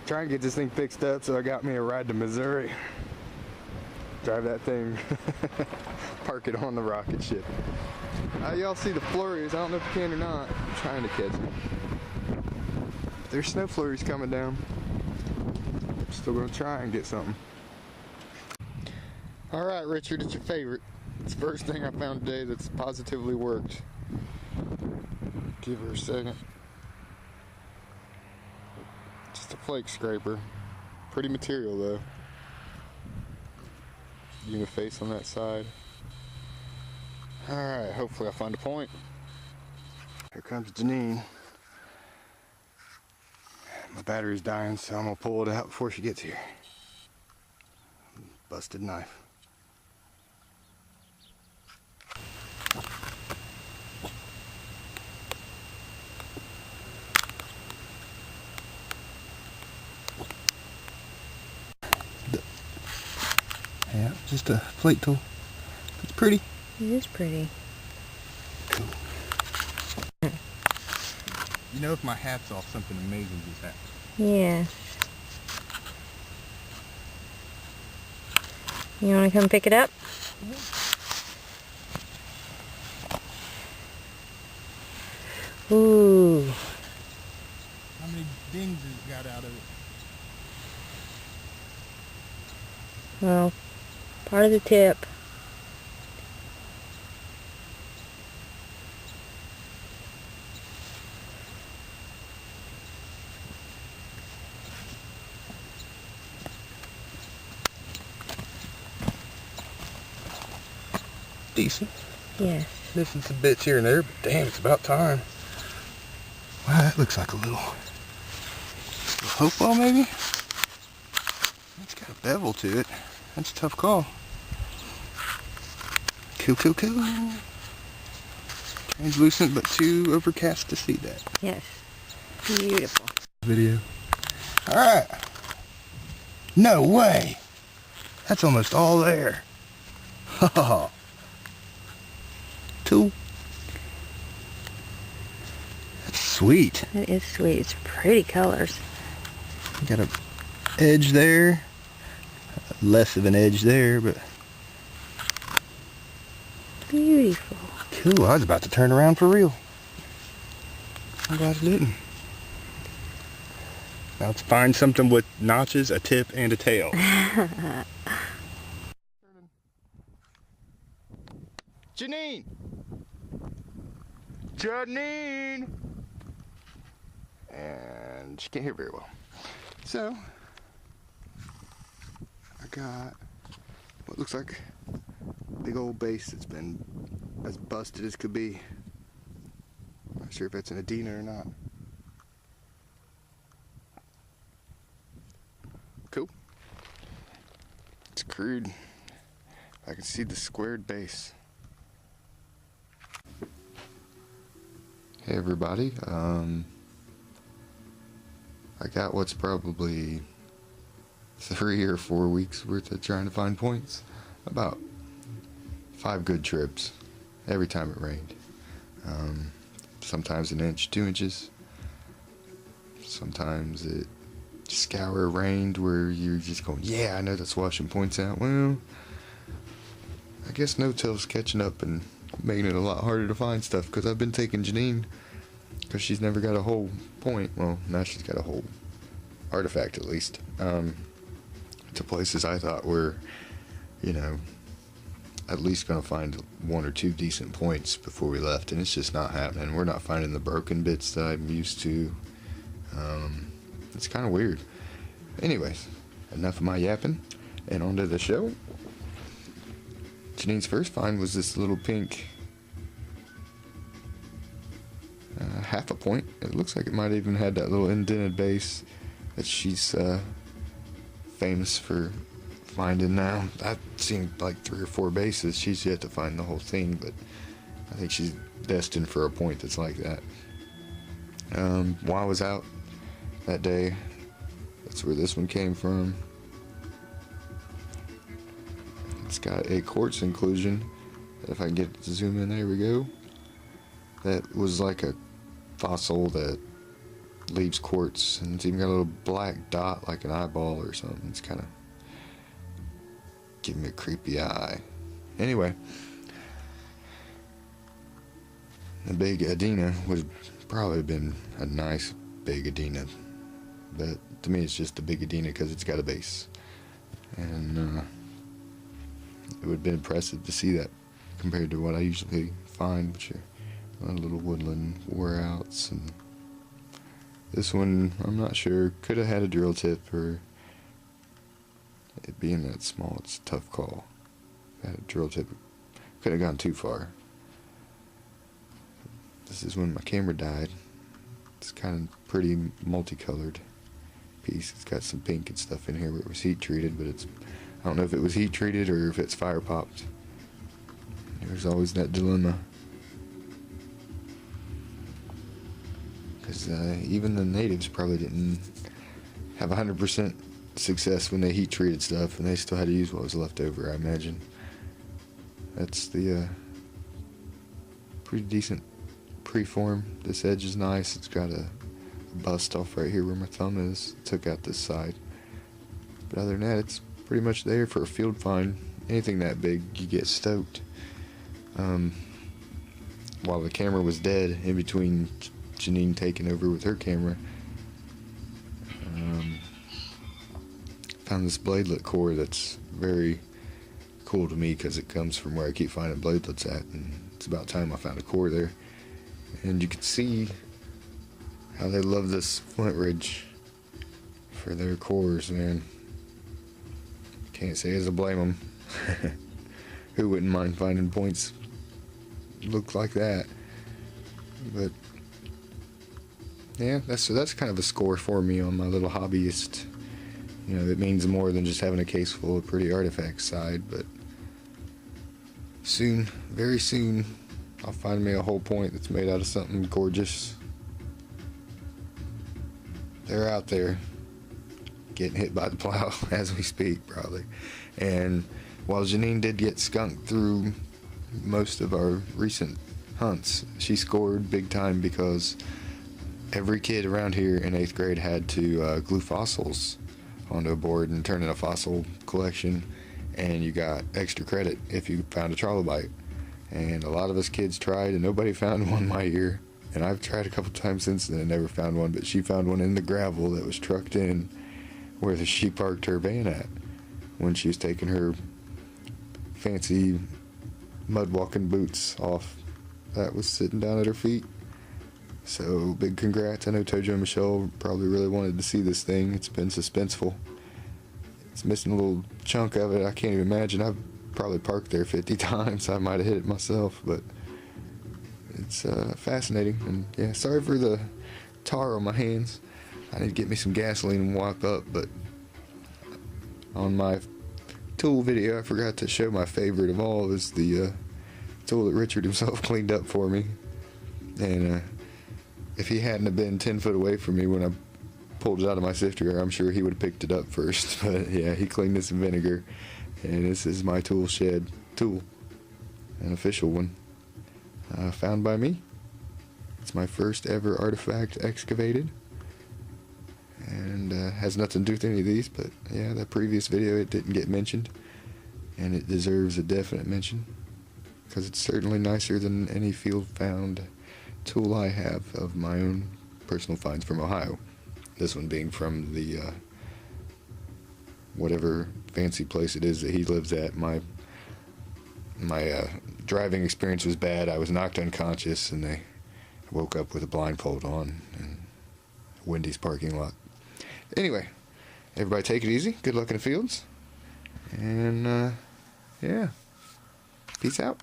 Try and get this thing fixed up, so I got me a ride to Missouri. Drive that thing, park it on the rocket ship. Y'all see the flurries? I don't know if you can or not. I'm trying to catch them. There's snow flurries coming down. Still gonna try and get something. Alright, Richard, it's your favorite. It's the first thing I found today that's positively worked. Give her a second. Just a flake scraper. Pretty material though. Uniface on that side. Alright, hopefully I'll find a point. Here comes Janine. My battery's dying, so I'm gonna pull it out before she gets here. Busted knife. Yeah, just a plate tool. It's pretty. It is pretty. Cool. You know, if my hat's off, something amazing just happened. Yeah. You want to come pick it up? Ooh. How many dings has it got out of it? Well, part of the tip. Decent. Yes. Missing some bits here and there, but damn, it's about time. Wow, that looks like a little hopewell maybe? It's got a bevel to it. That's a tough call. Cool, cool, cool. Translucent, but too overcast to see that. Yes. Beautiful. Video. Alright. No way! That's almost all there. Ha ha ha. Two. That's sweet. That is sweet. It's pretty colors. Got a edge there. Less of an edge there, but Beautiful. cool. I was about to turn around for real. I'm glad I didn't. Now let's find something with notches, a tip, and a tail. Janine! Janine! And she can't hear very well. So, I got what looks like a big old base that's been as busted as could be. Not sure if it's an Adena or not. Cool. It's crude. I can see the squared base. Hey everybody, I got what's probably 3 or 4 weeks worth of trying to find points. About 5 good trips every time it rained. Sometimes an inch, 2 inches. Sometimes it scour rained where you're just going, yeah, I know that's washing points out. Well, I guess no-till's catching up and making it a lot harder to find stuff, because I've been taking Janine because she's never got a whole point. Well, now she's got a whole artifact at least, to places I thought were, you know, at least gonna find 1 or 2 decent points before we left, and it's just not happening. We're not finding the broken bits that I'm used to. It's kind of weird. Anyways, enough of my yapping, and on to the show. Janine's first find was this little pink half a point. It looks like it might even had that little indented base that she's famous for finding now. I've seen like 3 or 4 bases. She's yet to find the whole thing, but I think she's destined for a point that's like that. While I was out that day, that's where this one came from. It's got a quartz inclusion. If I can get it to zoom in, there we go. That was like a fossil that leaves quartz, and it's even got a little black dot like an eyeball or something. It's kind of giving me a creepy eye. Anyway, the big Adena would probably have been a nice big Adena, but to me it's just a big Adena because it's got a base, and it would have been impressive to see that compared to what I usually find, which are a little woodland wear-outs. And this one, I'm not sure, could have had a drill tip, or it being that small, it's a tough call. Had a drill tip, could have gone too far. This is when my camera died. It's kind of pretty multicolored piece. It's got some pink and stuff in here where it was heat treated, but I don't know if it was heat treated or if it's fire popped. There's always that dilemma. Because even the natives probably didn't have 100% success when they heat treated stuff, and they still had to use what was left over, I imagine. That's the pretty decent preform. This edge is nice. It's got a bust off right here where my thumb is. Took out this side. But other than that, it's pretty much there for a field find. Anything that big, you get stoked. While the camera was dead, in between Janine taking over with her camera, found this bladelet core that's very cool to me because it comes from where I keep finding bladelets at, and it's about time I found a core there. And you can see how they love this Flint Ridge for their cores, man. Can't say as I blame them. Who wouldn't mind finding points look like that? But yeah, that's kind of a score for me on my little hobbyist. You know, it means more than just having a case full of pretty artifacts side, but soon, very soon, I'll find me a whole point that's made out of something gorgeous. They're out there getting hit by the plow as we speak, probably. And while Janine did get skunked through most of our recent hunts, she scored big time because every kid around here in 8th grade had to glue fossils onto a board and turn in a fossil collection, and you got extra credit if you found a trilobite. And a lot of us kids tried, and nobody found one my year. And I've tried a couple times since then and never found one, but she found one in the gravel that was trucked in where she parked her van at when she was taking her fancy mud walking boots off. That was sitting down at her feet. So big congrats. I know Tojo and Michelle probably really wanted to see this thing. It's been suspenseful. It's missing a little chunk of it. I can't even imagine. I've probably parked there 50 times. I might have hit it myself, but it's fascinating. And yeah, sorry for the tar on my hands. I need to get me some gasoline and wipe up, but on my tool video I forgot to show my favorite of all is the tool that Richard himself cleaned up for me. And if he hadn't have been 10 foot away from me when I pulled it out of my sifter, I'm sure he would have picked it up first. But yeah, he cleaned this in vinegar, and this is my tool shed tool, an official one, found by me. It's my first ever artifact excavated, and has nothing to do with any of these, but yeah, that previous video, it didn't get mentioned, and it deserves a definite mention because it's certainly nicer than any field found tool I have of my own personal finds from Ohio. This one being from the whatever fancy place it is that he lives at. My driving experience was bad. I was knocked unconscious, and I woke up with a blindfold on in Wendy's parking lot. Anyway, everybody take it easy. Good luck in the fields. And yeah, peace out.